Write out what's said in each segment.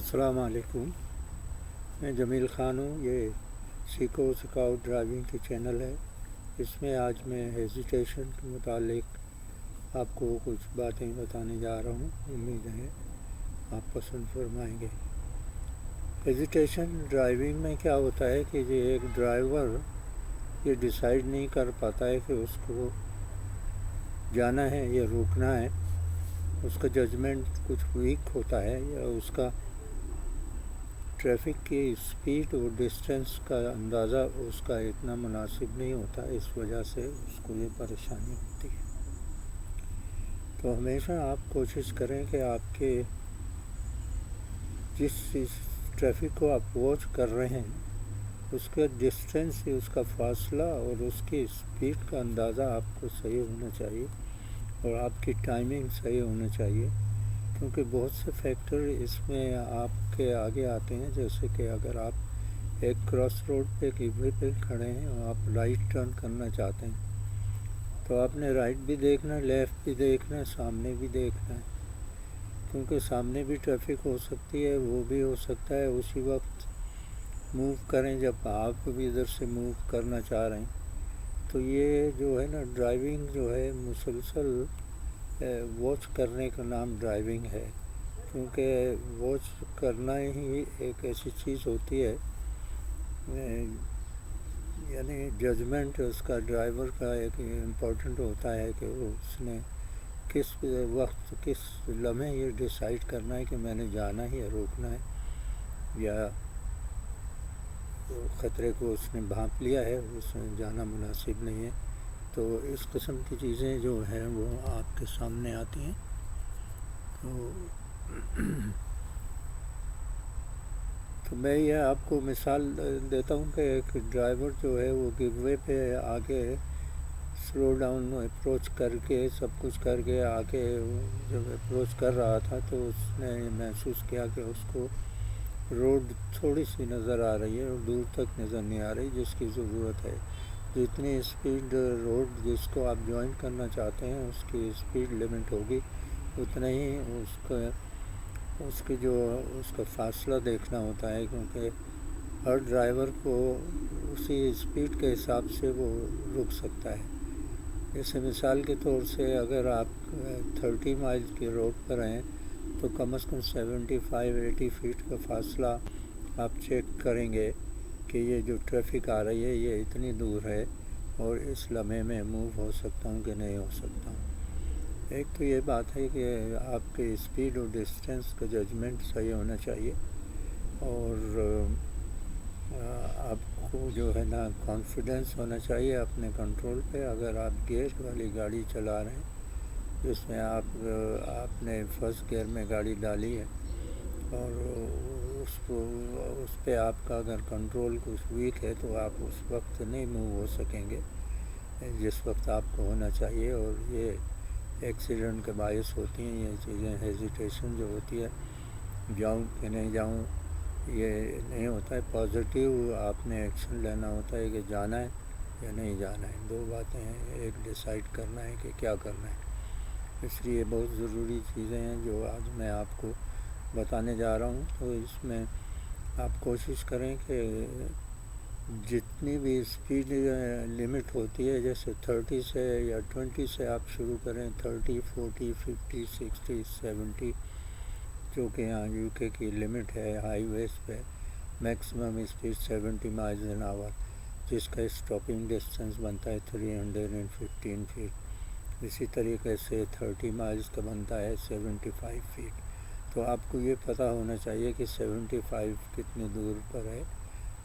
السلام علیکم، میں جمیل خان ہوں۔ یہ سیکھو سکھاؤ ڈرائیونگ کی چینل ہے۔ اس میں آج میں ہیزیٹیشن کے متعلق آپ کو کچھ باتیں بتانے جا رہا ہوں۔ امید ہے آپ پسند فرمائیں گے۔ ہیزیٹیشن ڈرائیونگ میں کیا ہوتا ہے کہ یہ ایک ڈرائیور یہ ڈیسائیڈ نہیں کر پاتا ہے کہ اس کو جانا ہے یا روکنا ہے۔ اس کا ججمنٹ کچھ ویک ہوتا ہے، یا اس کا ٹریفک کی اسپیڈ اور ڈسٹینس کا اندازہ اس کا اتنا مناسب نہیں ہوتا، اس وجہ سے اس کو یہ پریشانی ہوتی ہے۔ تو ہمیشہ آپ کوشش کریں کہ آپ کے جس ٹریفک کو آپ واچ کر رہے ہیں اس کا ڈسٹینس، اس کا فاصلہ اور اس کی اسپیڈ کا اندازہ آپ کو صحیح ہونا چاہیے، اور آپ کی ٹائمنگ صحیح ہونا چاہیے، کیونکہ بہت سے فیکٹر اس میں آپ کے آگے آتے ہیں۔ جیسے کہ اگر آپ ایک کراس روڈ پہ کیوے پہ کھڑے ہیں اور آپ رائٹ ٹرن کرنا چاہتے ہیں، تو آپ نے رائٹ بھی دیکھنا ہے، لیفٹ بھی دیکھنا ہے، سامنے بھی دیکھنا ہے، کیونکہ سامنے بھی ٹریفک ہو سکتی ہے، وہ بھی ہو سکتا ہے اسی وقت موو کریں جب آپ بھی ادھر سے موو کرنا چاہ رہے ہیں۔ تو یہ جو ہے نا ڈرائیونگ جو ہے مسلسل واچ کرنے کا نام ڈرائیونگ ہے، کیونکہ واچ کرنا ہی ایک ایسی چیز ہوتی ہے، یعنی ججمنٹ اس کا ڈرائیور کا ایک امپورٹنٹ ہوتا ہے کہ اس نے کس وقت کس لمحے یہ ڈیسائیڈ کرنا ہے کہ میں نے جانا ہے یا روکنا ہے، یا خطرے کو اس نے بھانپ لیا ہے، اس نے جانا مناسب نہیں ہے۔ تو اس قسم کی چیزیں جو ہیں وہ آپ کے سامنے آتی ہیں۔ تو میں یہ آپ کو مثال دیتا ہوں کہ ایک ڈرائیور جو ہے وہ گیو وے پہ آگے سلو ڈاؤن اپروچ کر کے سب کچھ کر کے آگے جب اپروچ کر رہا تھا، تو اس نے محسوس کیا کہ اس کو روڈ تھوڑی سی نظر آ رہی ہے اور دور تک نظر نہیں آ رہی جس کی ضرورت ہے۔ جتنی اسپیڈ روڈ جس کو آپ جوائن کرنا چاہتے ہیں اس کی اسپیڈ لمٹ ہوگی، اتنا ہی اس کا فاصلہ دیکھنا ہوتا ہے، کیونکہ ہر ڈرائیور کو اسی اسپیڈ کے حساب سے وہ رک سکتا ہے۔ جیسے مثال کے طور سے اگر آپ 30 مائل کی روڈ پر ہیں تو کم از کم 75-80 فیٹ کا فاصلہ آپ چیک کریں گے کہ یہ جو ٹریفک آ رہی ہے یہ اتنی دور ہے اور اس لمحے میں موو ہو سکتا ہوں کہ نہیں ہو سکتا ہوں۔ ایک تو یہ بات ہے کہ آپ کے اسپیڈ اور ڈسٹینس کا ججمنٹ صحیح ہونا چاہیے، اور آپ کو جو ہے نا کانفیڈنس ہونا چاہیے اپنے کنٹرول پہ۔ اگر آپ گیئر والی گاڑی چلا رہے ہیں جس میں آپ نے فرسٹ گیئر میں گاڑی ڈالی ہے، اور اس پہ آپ کا اگر کنٹرول کچھ ویک ہے تو آپ اس وقت نہیں موو ہو سکیں گے جس وقت آپ کو ہونا چاہیے، اور یہ ایکسیڈنٹ کے باعث ہوتی ہیں یہ چیزیں۔ ہیزیٹیشن جو ہوتی ہے، جاؤں کہ نہیں جاؤں، یہ نہیں ہوتا ہے۔ پازیٹیو آپ نے ایکشن لینا ہوتا ہے کہ جانا ہے یا نہیں جانا ہے، دو باتیں ہیں، ایک ڈیسائیڈ کرنا ہے کہ کیا کرنا ہے۔ اس لیے بہت ضروری چیزیں ہیں جو آج میں آپ کو بتانے جا رہا ہوں۔ تو اس میں آپ کوشش کریں کہ جتنی بھی اسپیڈ لمٹ ہوتی ہے، جیسے 30 سے یا 20 سے آپ شروع کریں، 30، 40، 50، 60، 70، جو کہ یہاں یو کے کی لمٹ ہے ہائی ویز پہ، maximum speed 70 miles an hour, جس کا اسٹاپنگ ڈسٹینس بنتا ہے 315 فیٹ۔ اسی طریقے سے 30 مائلز کا بنتا ہے 75 فیٹ۔ تو آپ کو یہ پتہ ہونا چاہیے کہ 75 کتنی دور پر ہے،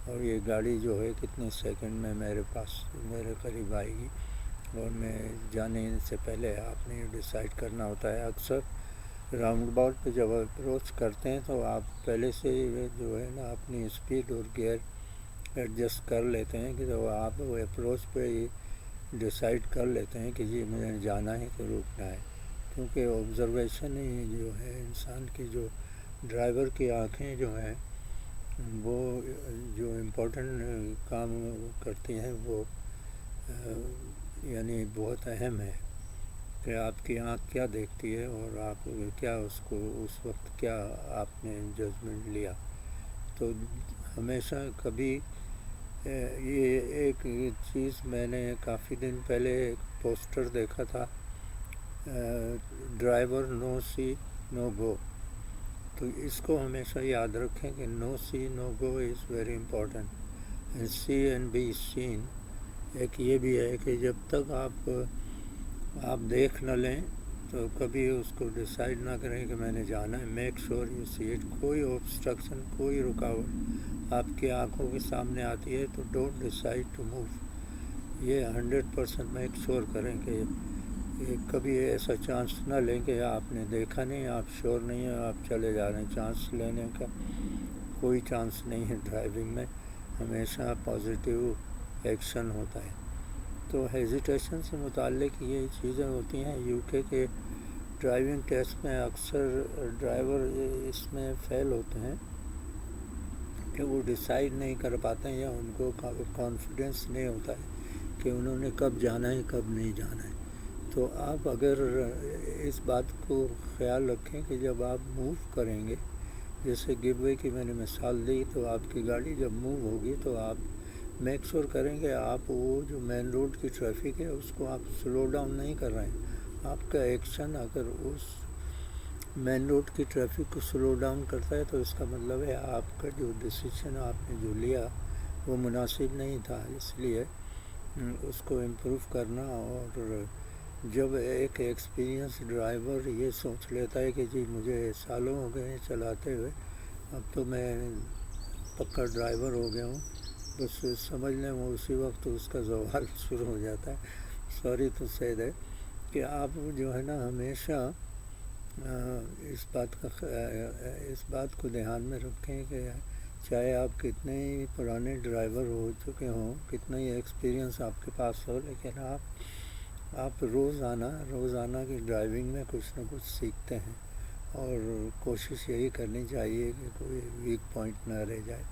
اور یہ گاڑی جو ہے کتنے سیکنڈ میں میرے قریب آئے گی، اور میں جانے سے پہلے آپ نے ڈیسائیڈ کرنا ہوتا ہے۔ اکثر راؤنڈ اباؤٹ پہ جب اپروچ کرتے ہیں تو آپ پہلے سے جو ہے نا اپنی اسپیڈ اور گیئر ایڈجسٹ کر لیتے ہیں کہ جب آپ وہ اپروچ پہ ہی ڈیسائیڈ کر لیتے ہیں کہ جی مجھے جانا ہے کہ روکنا ہے، کیونکہ آبزرویشن ہی جو ہے انسان کی، جو ڈرائیور کی آنکھیں جو ہیں وہ جو امپورٹنٹ کام کرتی ہیں وہ یعنی بہت اہم ہے۔ کہ آپ کی آنکھ کیا دیکھتی ہے اور آپ کیا اس کو اس وقت کیا آپ نے ججمنٹ لیا. تو ہمیشہ کبھی یہ ایک چیز میں نے کافی دن پہلے ایک پوسٹر دیکھا تھا، ڈرائیور نو سی نو گو. تو اس کو ہمیشہ یاد رکھیں کہ no see no go is very important, see and be seen. ایک یہ بھی ہے کہ جب تک آپ دیکھ نہ لیں تو کبھی اس کو ڈیسائیڈ نہ کریں کہ میں نے جانا ہے. Make sure you see it. کوئی آبسٹرکشن، کوئی رکاوٹ آپ کی آنکھوں کے سامنے آتی ہے تو ڈونٹ ڈیسائیڈ ٹو موو. یہ 100% میک شور کریں کہ کبھی ایسا چانس نہ لیں کہ آپ نے دیکھا نہیں، آپ شور نہیں ہیں، آپ چلے جا رہے ہیں. چانس لینے کا کوئی چانس نہیں ہے ڈرائیونگ میں، ہمیشہ پازیٹیو ایکشن ہوتا ہے. تو ہیزیٹیشن سے متعلق یہ چیزیں ہوتی ہیں. یو کے ڈرائیونگ ٹیسٹ میں اکثر ڈرائیور اس میں فیل ہوتے ہیں کہ وہ ڈیسائیڈ نہیں کر پاتے ہیں یا ان کو کانفیڈنس نہیں ہوتا ہے کہ انہوں نے کب جانا ہے کب نہیں جانا ہے. تو آپ اگر اس بات کو خیال رکھیں کہ جب آپ موو کریں گے، جیسے گیو وے کی میں نے مثال دی، تو آپ کی گاڑی جب موو ہوگی تو آپ میک شور کریں کہ آپ وہ جو مین روڈ کی ٹریفک ہے اس کو آپ سلو ڈاؤن نہیں کر رہے ہیں. آپ کا ایکشن اگر اس مین روڈ کی ٹریفک کو سلو ڈاؤن کرتا ہے تو اس کا مطلب ہے آپ کا جو ڈیسیشن آپ نے جو لیا وہ مناسب نہیں تھا. اس لیے اس کو امپروو کرنا. اور جب ایک ایکسپیرینس ڈرائیور یہ سوچ لیتا ہے کہ جی مجھے سالوں ہو گئے ہیں چلاتے ہوئے، اب تو میں پکا ڈرائیور ہو گیا ہوں، بس سمجھ لیں وہ اسی وقت اس کا زوال شروع ہو جاتا ہے. سوری ٹو سے دیٹ کہ آپ جو ہے نا ہمیشہ اس بات کو دھیان میں رکھیں کہ چاہے آپ کتنے ہی پرانے ڈرائیور ہو چکے ہوں، کتنا ہی ایکسپیرینس آپ کے پاس ہو، لیکن آپ روزانہ کی ڈرائیونگ میں کچھ نہ کچھ سیکھتے ہیں. اور کوشش یہی کرنی چاہیے کہ کوئی ویک پوائنٹ نہ رہ جائے،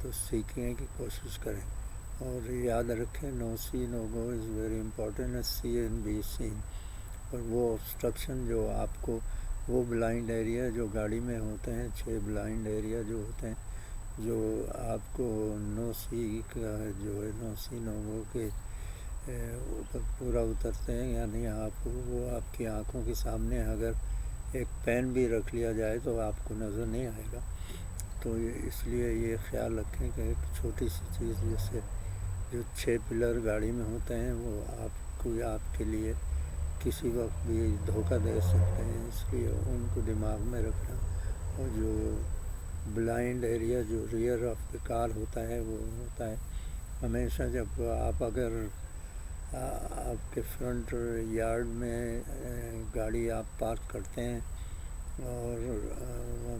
تو سیکھنے کی کوشش کریں. اور یاد رکھیں no see no go is very important, see and be seen. اور وہ obstruction جو آپ کو، وہ بلائنڈ ایریا جو گاڑی میں ہوتے ہیں، 6 بلائنڈ ایریا جو ہوتے ہیں، جو آپ کو نو سی کا جو ہے نو سی نو گو کے اوپر پورا اترتے ہیں. یعنی وہ آپ کی آنکھوں کے سامنے اگر ایک پین بھی رکھ لیا جائے تو آپ کو نظر نہیں آئے گا. تو اس لیے یہ خیال رکھیں کہ ایک چھوٹی سی چیز جیسے جو 6 پلر گاڑی میں ہوتے ہیں وہ آپ کے لیے کسی وقت بھی دھوکہ دے سکتے ہیں، اس لیے ان کو دماغ میں رکھنا. اور جو بلائنڈ ایریا جو ریئر آف دا کار ہوتا ہے وہ ہوتا ہے ہمیشہ جب اگر آپ کے فرنٹ یارڈ میں گاڑی آپ پارک کرتے ہیں اور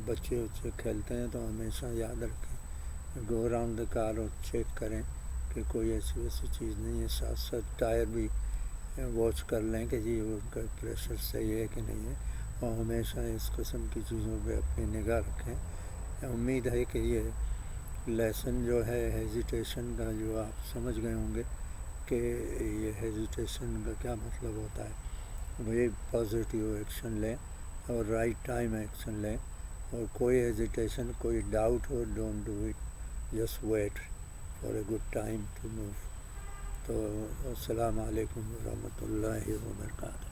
بچے کھیلتے ہیں تو ہمیشہ یاد رکھیں گو اراؤنڈ دا کار اور چیک کریں کہ کوئی ایسی ویسی چیز نہیں ہے. ساتھ ساتھ ٹائر بھی واچ کر لیں کہ جی ان کا پریشر صحیح ہے کہ نہیں ہے. اور ہمیشہ اس قسم کی چیزوں پہ اپنی نگاہ رکھیں. امید ہے کہ یہ لیسن جو ہے ہیزیٹیشن کا جو آپ سمجھ گئے ہوں گے کہ یہ ہیزیٹیشن کا کیا مطلب ہوتا ہے. وہی پازیٹیو ایکشن لیں اور رائٹ ٹائم ایکشن لیں. اور کوئی ہیزیٹیشن، کوئی ڈاؤٹ ہو، don't do it, just wait for a good time to move. تو السلام علیکم ورحمۃ اللہ وبرکاتہ.